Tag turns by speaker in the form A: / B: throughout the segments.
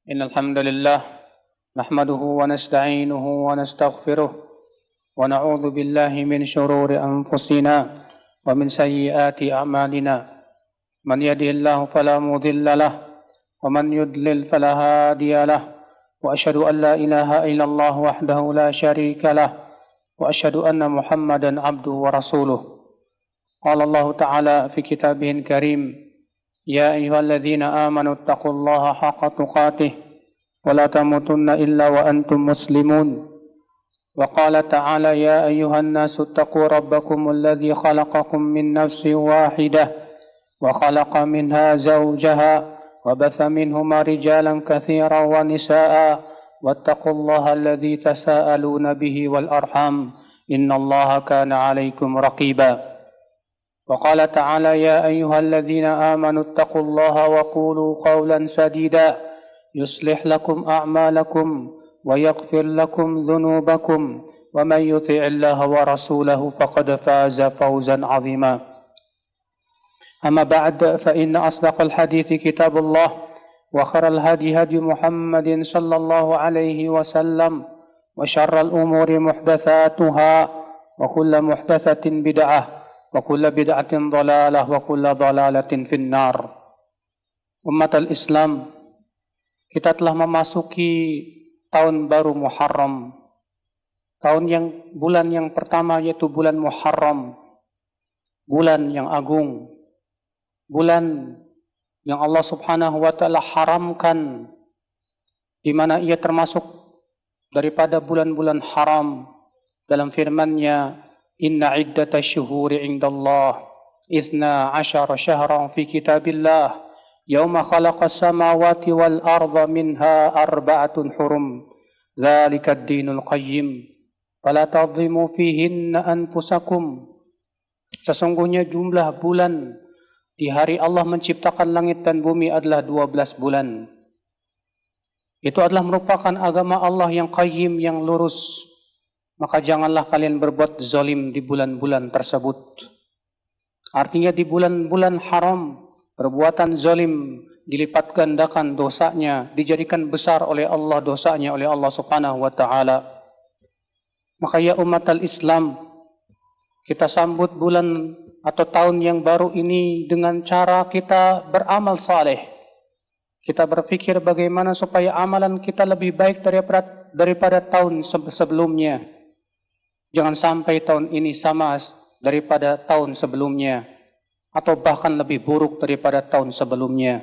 A: إن الحمد لله نحمده ونستعينه ونستغفره ونعوذ بالله من شرور أنفسنا ومن سيئات أعمالنا من يهده الله فلا مضل له ومن يضلل فلا هادي له وأشهد أن لا إله إلا الله وحده لا شريك له وأشهد أن محمدا عبده ورسوله قال الله تعالى في كتابه الكريم يا أيها الذين آمنوا اتقوا الله حق تقاته ولا تموتن إلا وأنتم مسلمون وقال تعالى يا أيها الناس اتقوا ربكم الذي خلقكم من نفس واحدة وخلق منها زوجها وبث منهما رجالا كثيرا ونساء واتقوا الله الذي تساءلون به والأرحام إن الله كان عليكم رقيبا وقال تعالى يا أيها الذين آمنوا اتقوا الله وقولوا قولا سديدا يصلح لكم أعمالكم ويغفر لكم ذنوبكم ومن يطع الله ورسوله فقد فاز فوزا عظيما أما بعد فإن أصدق الحديث كتاب الله وخير الهدي هدي محمد صلى الله عليه وسلم وشر الأمور محدثاتها وكل محدثة بدعة وكل بدعة ضلالة وكل ضلالة في النار. Umat al-Islam, kita telah memasuki tahun baru Muharram. Bulan yang pertama yaitu bulan Muharram. Bulan yang agung. Bulan yang Allah Subhanahu wa taala haramkan, di mana ia termasuk daripada bulan-bulan haram dalam firman-Nya Inna iddata syuhuri indallah Ithna ashara syahran fi kitabillah Yawma khalaqas samawati wal arda minha arba'atun hurum Dhalika ad-dinul qayyim Fala tadhimu fihinna anfusakum. Sesungguhnya jumlah bulan di hari Allah menciptakan langit dan bumi adalah 12 bulan. Itu adalah merupakan agama Allah yang qayyim, yang lurus. Maka janganlah kalian berbuat zalim di bulan-bulan tersebut. Artinya di bulan-bulan haram, perbuatan zalim dilipat gandakan dosanya, dijadikan besar oleh Allah dosanya oleh Allah Subhanahu wa taala. Maka ya umat al-Islam, kita sambut bulan atau tahun yang baru ini dengan cara kita beramal saleh. Kita berpikir bagaimana supaya amalan kita lebih baik daripada tahun sebelumnya. Jangan sampai tahun ini sama daripada tahun sebelumnya, atau bahkan lebih buruk daripada tahun sebelumnya.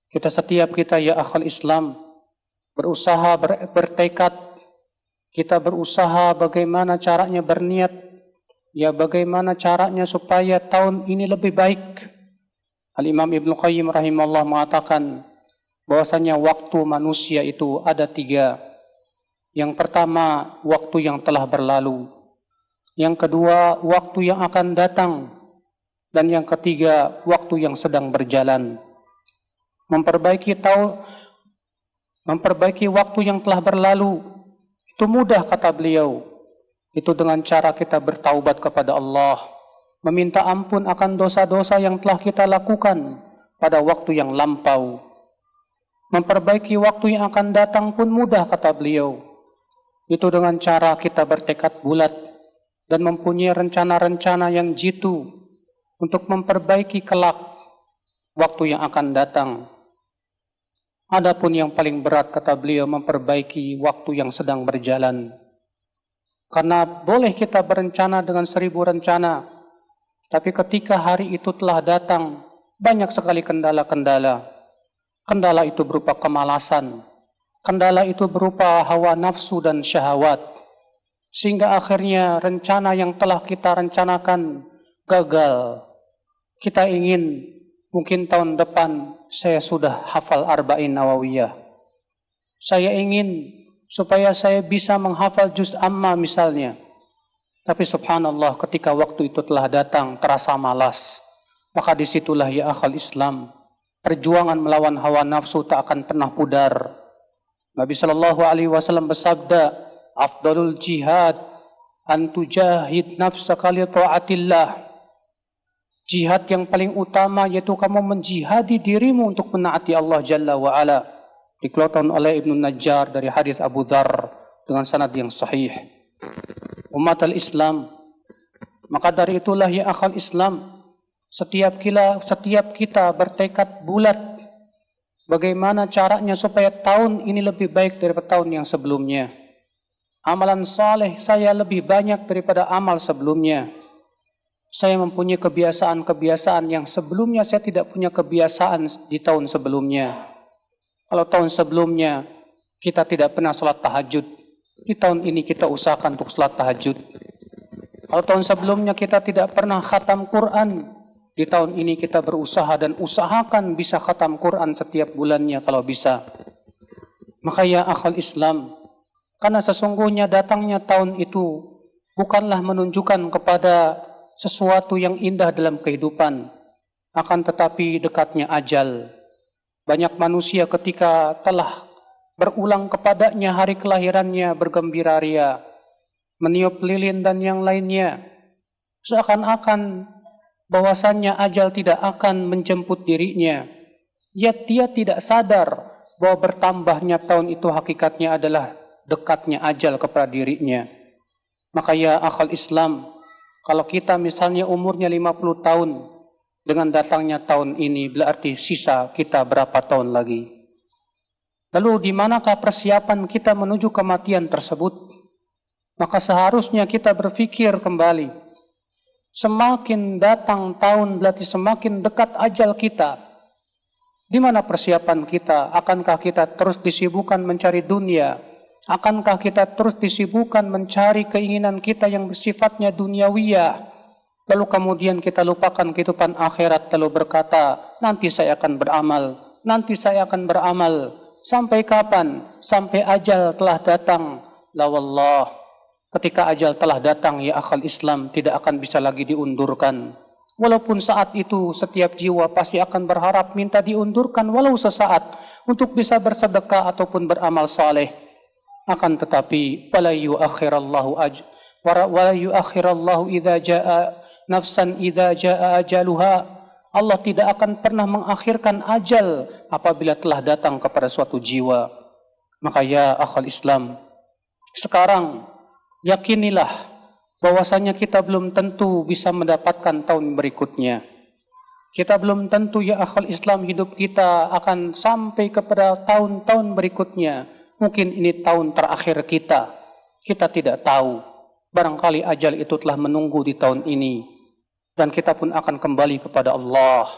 A: Setiap kita ya akhal Islam berusaha bertekad, kita berusaha bagaimana caranya berniat, ya bagaimana caranya supaya tahun ini lebih baik. Al-Imam Ibnu Qayyim rahimahullah mengatakan bahwasanya waktu manusia itu ada 3. Yang pertama, waktu yang telah berlalu. Yang kedua, waktu yang akan datang. Dan yang ketiga, waktu yang sedang berjalan. Memperbaiki waktu yang telah berlalu itu mudah, kata beliau. Itu dengan cara kita bertaubat kepada Allah, meminta ampun akan dosa-dosa yang telah kita lakukan pada waktu yang lampau. Memperbaiki waktu yang akan datang pun mudah, kata beliau. Itu dengan cara kita bertekad bulat dan mempunyai rencana-rencana yang jitu untuk memperbaiki kelak waktu yang akan datang. Adapun yang paling berat, kata beliau, memperbaiki waktu yang sedang berjalan. Karena boleh kita berencana dengan 1000 rencana, tapi ketika hari itu telah datang, banyak sekali kendala-kendala. Kendala itu berupa kemalasan. Kendala itu berupa hawa nafsu dan syahwat. Sehingga akhirnya rencana yang telah kita rencanakan gagal. Kita ingin mungkin tahun depan saya sudah hafal Arba'in Nawawiyah. Saya ingin supaya saya bisa menghafal juz amma misalnya. Tapi subhanallah, ketika waktu itu telah datang terasa malas. Maka disitulah ya akhal Islam, perjuangan melawan hawa nafsu tak akan pernah pudar. Nabi sallallahu alaihi wasallam bersabda, "Afdalul jihad an tujahid nafsaka li ta'atillah." Jihad yang paling utama yaitu kamu menjihadi dirimu untuk menaati Allah Jalla wa Ala. dikeluarkan oleh Ibnu Najjar dari hadis Abu Dzar dengan sanad yang sahih. Umat al-Islam, maka dari itulah ya akhal Islam, setiap kita bertekad bulat bagaimana caranya supaya tahun ini lebih baik daripada tahun yang sebelumnya. Amalan saleh saya lebih banyak daripada amal sebelumnya. Saya mempunyai kebiasaan-kebiasaan yang sebelumnya saya tidak punya kebiasaan di tahun sebelumnya. Kalau tahun sebelumnya kita tidak pernah sholat tahajud, di tahun ini kita usahakan untuk sholat tahajud. Kalau tahun sebelumnya kita tidak pernah khatam Quran, di tahun ini kita berusaha dan usahakan bisa khatam Quran setiap bulannya kalau bisa. Maka ya akhal Islam, karena sesungguhnya datangnya tahun itu bukanlah menunjukkan kepada sesuatu yang indah dalam kehidupan, akan tetapi dekatnya ajal. Banyak manusia ketika telah berulang kepadanya hari kelahirannya bergembira ria, meniup lilin dan yang lainnya, seakan-akan bahwasannya ajal tidak akan menjemput dirinya. Dia tidak sadar bahwa bertambahnya tahun itu hakikatnya adalah dekatnya ajal kepada dirinya. Maka ya akhal Islam, kalau kita misalnya umurnya 50 tahun, dengan datangnya tahun ini berarti sisa kita berapa tahun lagi. Lalu di manakah persiapan kita menuju kematian tersebut? Maka seharusnya kita berfikir kembali. Semakin datang tahun berarti semakin dekat ajal kita. Di mana persiapan kita? Akankah kita terus disibukkan mencari dunia? Akankah kita terus disibukkan mencari keinginan kita yang bersifatnya duniawiyah? Lalu kemudian kita lupakan kehidupan akhirat lalu berkata, nanti saya akan beramal, nanti saya akan beramal. Sampai kapan? Sampai ajal telah datang. La wallah. Ketika ajal telah datang, ya akhal Islam, tidak akan bisa lagi diundurkan. Walaupun saat itu setiap jiwa pasti akan berharap minta diundurkan walau sesaat untuk bisa bersedekah ataupun beramal saleh. Akan tetapi wala yuakhirallahu idza jaa nafsan idza jaa ajaluha. Allah tidak akan pernah mengakhirkan ajal apabila telah datang kepada suatu jiwa. Maka ya akhal Islam, sekarang yakinilah bahwasanya kita belum tentu bisa mendapatkan tahun berikutnya. Kita belum tentu ya akhal Islam hidup kita akan sampai kepada tahun-tahun berikutnya. Mungkin ini tahun terakhir kita. Kita tidak tahu. Barangkali ajal itu telah menunggu di tahun ini. Dan kita pun akan kembali kepada Allah.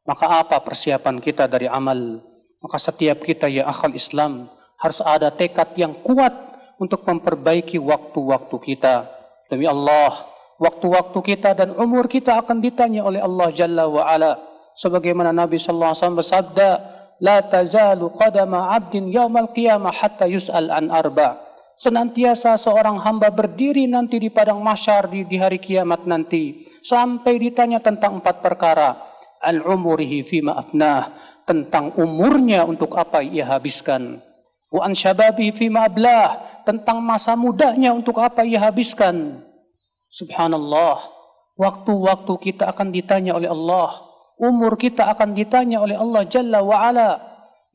A: Maka apa persiapan kita dari amal? Maka setiap kita ya akhal Islam harus ada tekad yang kuat untuk memperbaiki waktu-waktu kita. Demi Allah, waktu-waktu kita dan umur kita akan ditanya oleh Allah Jalla wa'ala. Sebagaimana Nabi SAW bersabda, La tazalu qadama abdin yawmal qiyamah hatta yus'al an arba. Senantiasa seorang hamba berdiri nanti di padang mahsyar di hari kiamat nanti. Sampai ditanya tentang 4 perkara. Al-umurihi fima afnah. Tentang umurnya untuk apa ia habiskan. Wa an syababihi fima ablah. Tentang masa mudanya untuk apa ia habiskan. Subhanallah. Waktu-waktu kita akan ditanya oleh Allah. Umur kita akan ditanya oleh Allah Jalla wa'ala.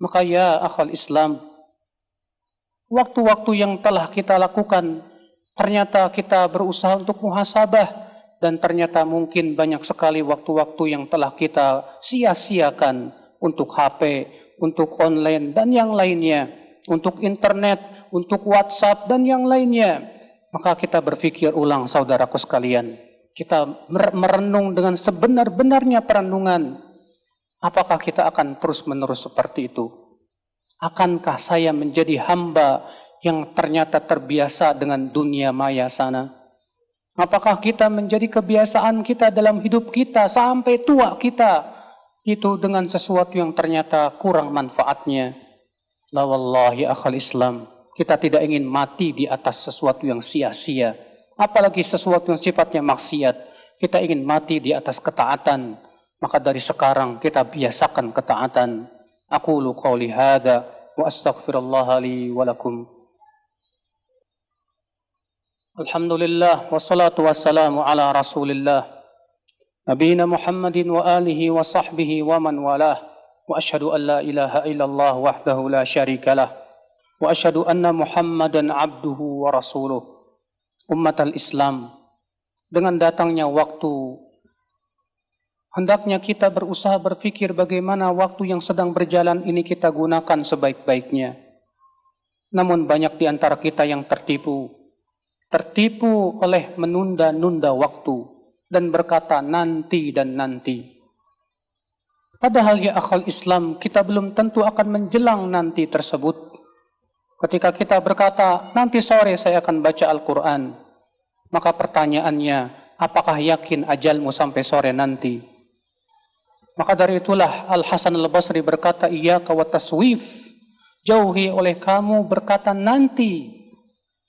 A: Maka ya akhal Islam, waktu-waktu yang telah kita lakukan, ternyata kita berusaha untuk muhasabah. Dan ternyata mungkin banyak sekali waktu-waktu yang telah kita sia-siakan untuk HP, untuk online dan yang lainnya. Untuk internet, untuk WhatsApp dan yang lainnya. Maka kita berfikir ulang saudaraku sekalian. Kita merenung dengan sebenar-benarnya perenungan. Apakah kita akan terus-menerus seperti itu? Akankah saya menjadi hamba yang ternyata terbiasa dengan dunia maya sana? Apakah kita menjadi kebiasaan kita dalam hidup kita sampai tua kita itu dengan sesuatu yang ternyata kurang manfaatnya? La wallahi akhal Islam, kita tidak ingin mati di atas sesuatu yang sia-sia. Apalagi sesuatu yang sifatnya maksiat. Kita ingin mati di atas ketaatan. Maka dari sekarang kita biasakan ketaatan. Aqulu qawli hadha wa astaghfirullah li wa lakum. Alhamdulillah wassalatu wassalamu ala Rasulillah. Nabiyina Muhammadin wa alihi wa sahbihi wa man walah. وأشهد أن لا إله إلا الله وحده لا شريك له وأشهد أن محمدا عبده ورسوله. Ummatal Islam, dengan datangnya waktu, hendaknya kita berusaha berfikir bagaimana waktu yang sedang berjalan ini kita gunakan sebaik-baiknya. Namun banyak di antara kita yang tertipu oleh menunda-nunda waktu dan berkata nanti dan nanti. Padahal ya akhal Islam, kita belum tentu akan menjelang nanti tersebut. Ketika kita berkata nanti sore saya akan baca Al-Quran, maka pertanyaannya, apakah yakin ajalmu sampai sore nanti? Maka dari itulah Al-Hasan Al-Basri berkata, iyyaka wa taswif, jauhi oleh kamu berkata nanti.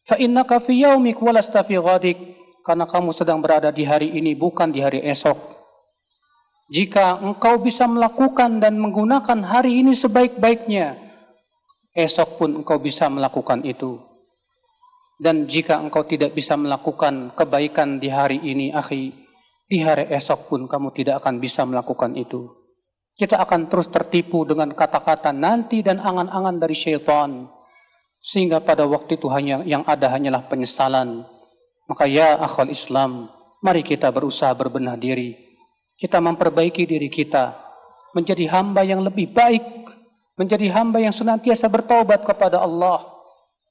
A: Fa innaka fi yaumik wa lasta fi ghadik, karena kamu sedang berada di hari ini bukan di hari esok. Jika engkau bisa melakukan dan menggunakan hari ini sebaik-baiknya, esok pun engkau bisa melakukan itu. Dan jika engkau tidak bisa melakukan kebaikan di hari ini, akhi, di hari esok pun kamu tidak akan bisa melakukan itu. Kita akan terus tertipu dengan kata-kata nanti dan angan-angan dari syaitan. Sehingga pada waktu itu yang ada hanyalah penyesalan. Maka ya akhwal Islam, mari kita berusaha berbenah diri. Kita memperbaiki diri kita. Menjadi hamba yang lebih baik. Menjadi hamba yang senantiasa bertaubat kepada Allah.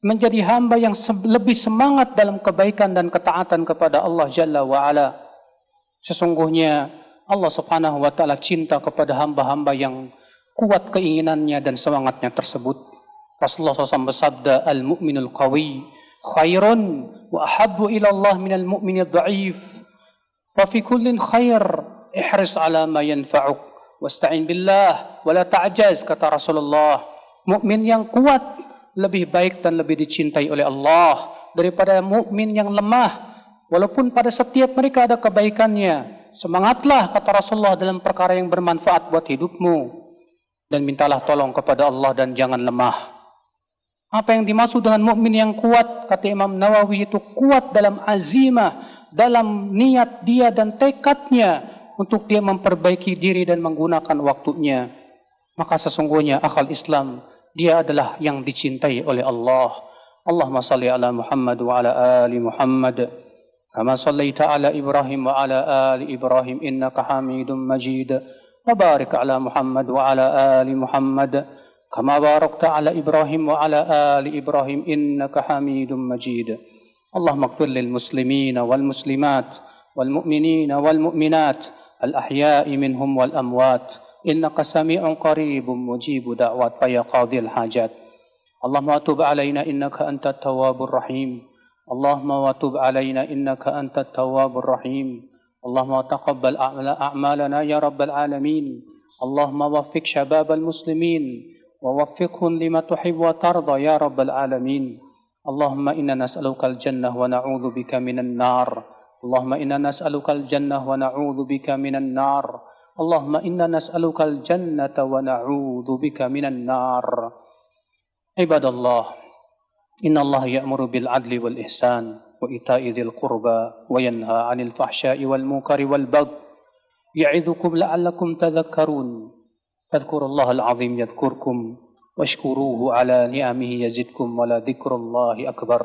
A: Menjadi hamba yang lebih semangat dalam kebaikan dan ketaatan kepada Allah Jalla wa'ala. Sesungguhnya Allah subhanahu wa ta'ala cinta kepada hamba-hamba yang kuat keinginannya dan semangatnya tersebut. Rasulullah SAW bersabda, al-mu'minul qawi khairun wa ahabbu ila Allah minal mu'minil dha'if. Wa fi kullin khair, ihris ala ma yanfa'uk, wasta'in billah, wa la ta'jaz, kata Rasulullah. Mukmin yang kuat lebih baik dan lebih dicintai oleh Allah daripada mukmin yang lemah. Walaupun pada setiap mereka ada kebaikannya, semangatlah, kata Rasulullah, dalam perkara yang bermanfaat buat hidupmu. Dan mintalah tolong kepada Allah dan jangan lemah. Apa yang dimaksud dengan mukmin yang kuat, kata Imam Nawawi, itu kuat dalam azimah, dalam niat dia dan tekadnya untuk dia memperbaiki diri dan menggunakan waktunya. Maka sesungguhnya akhal Islam, dia adalah yang dicintai oleh Allah. Allahumma salli ala Muhammad wa ala ali Muhammad. Kama sallaita ala Ibrahim wa ala ali Ibrahim innaka Hamidum Majid. Wa barik ala Muhammad wa ala ali Muhammad. Kama barakta ala Ibrahim wa ala ali Ibrahim innaka Hamidum Majid. Allahumma ighfir lil muslimina wal muslimat wal mu'minina wal mu'minat al ahya'i minhum wal amwat. Innaka sami'un qaribun mujibu da'wat ya qadhil hajat. Allahumma tub alaina innaka antat tawwabur rahim. Allahumma tub alaina innaka antat tawwabur rahim. Allahumma taqabbal a'malana ya rabbal alamin. Allahumma waffiq shababal muslimin wa waffiqhum lima tuhibbu wa tarda ya rabbal alamin. Allahumma inna nas'aluka al-jannah wa na'udzu bika minan nar. Allahumma inna nas'aluka al-jannah wa na'udzu bika minan nar. Allahumma inna nas'aluka al-jannata wa na'udzu bika minan nar. Ibadallah, inna Allah ya'muru bil adli wal ihsan wa ita'i dzil qurba wa yanha 'anil fahsya'i wal munkari wal baghi. Ya'idzukum la'allakum tadhakkarun. Fadhkurullahal 'azim yadhkurkum washkuruhu 'ala ni'amihi yazidkum wa la dzikrullahi akbar.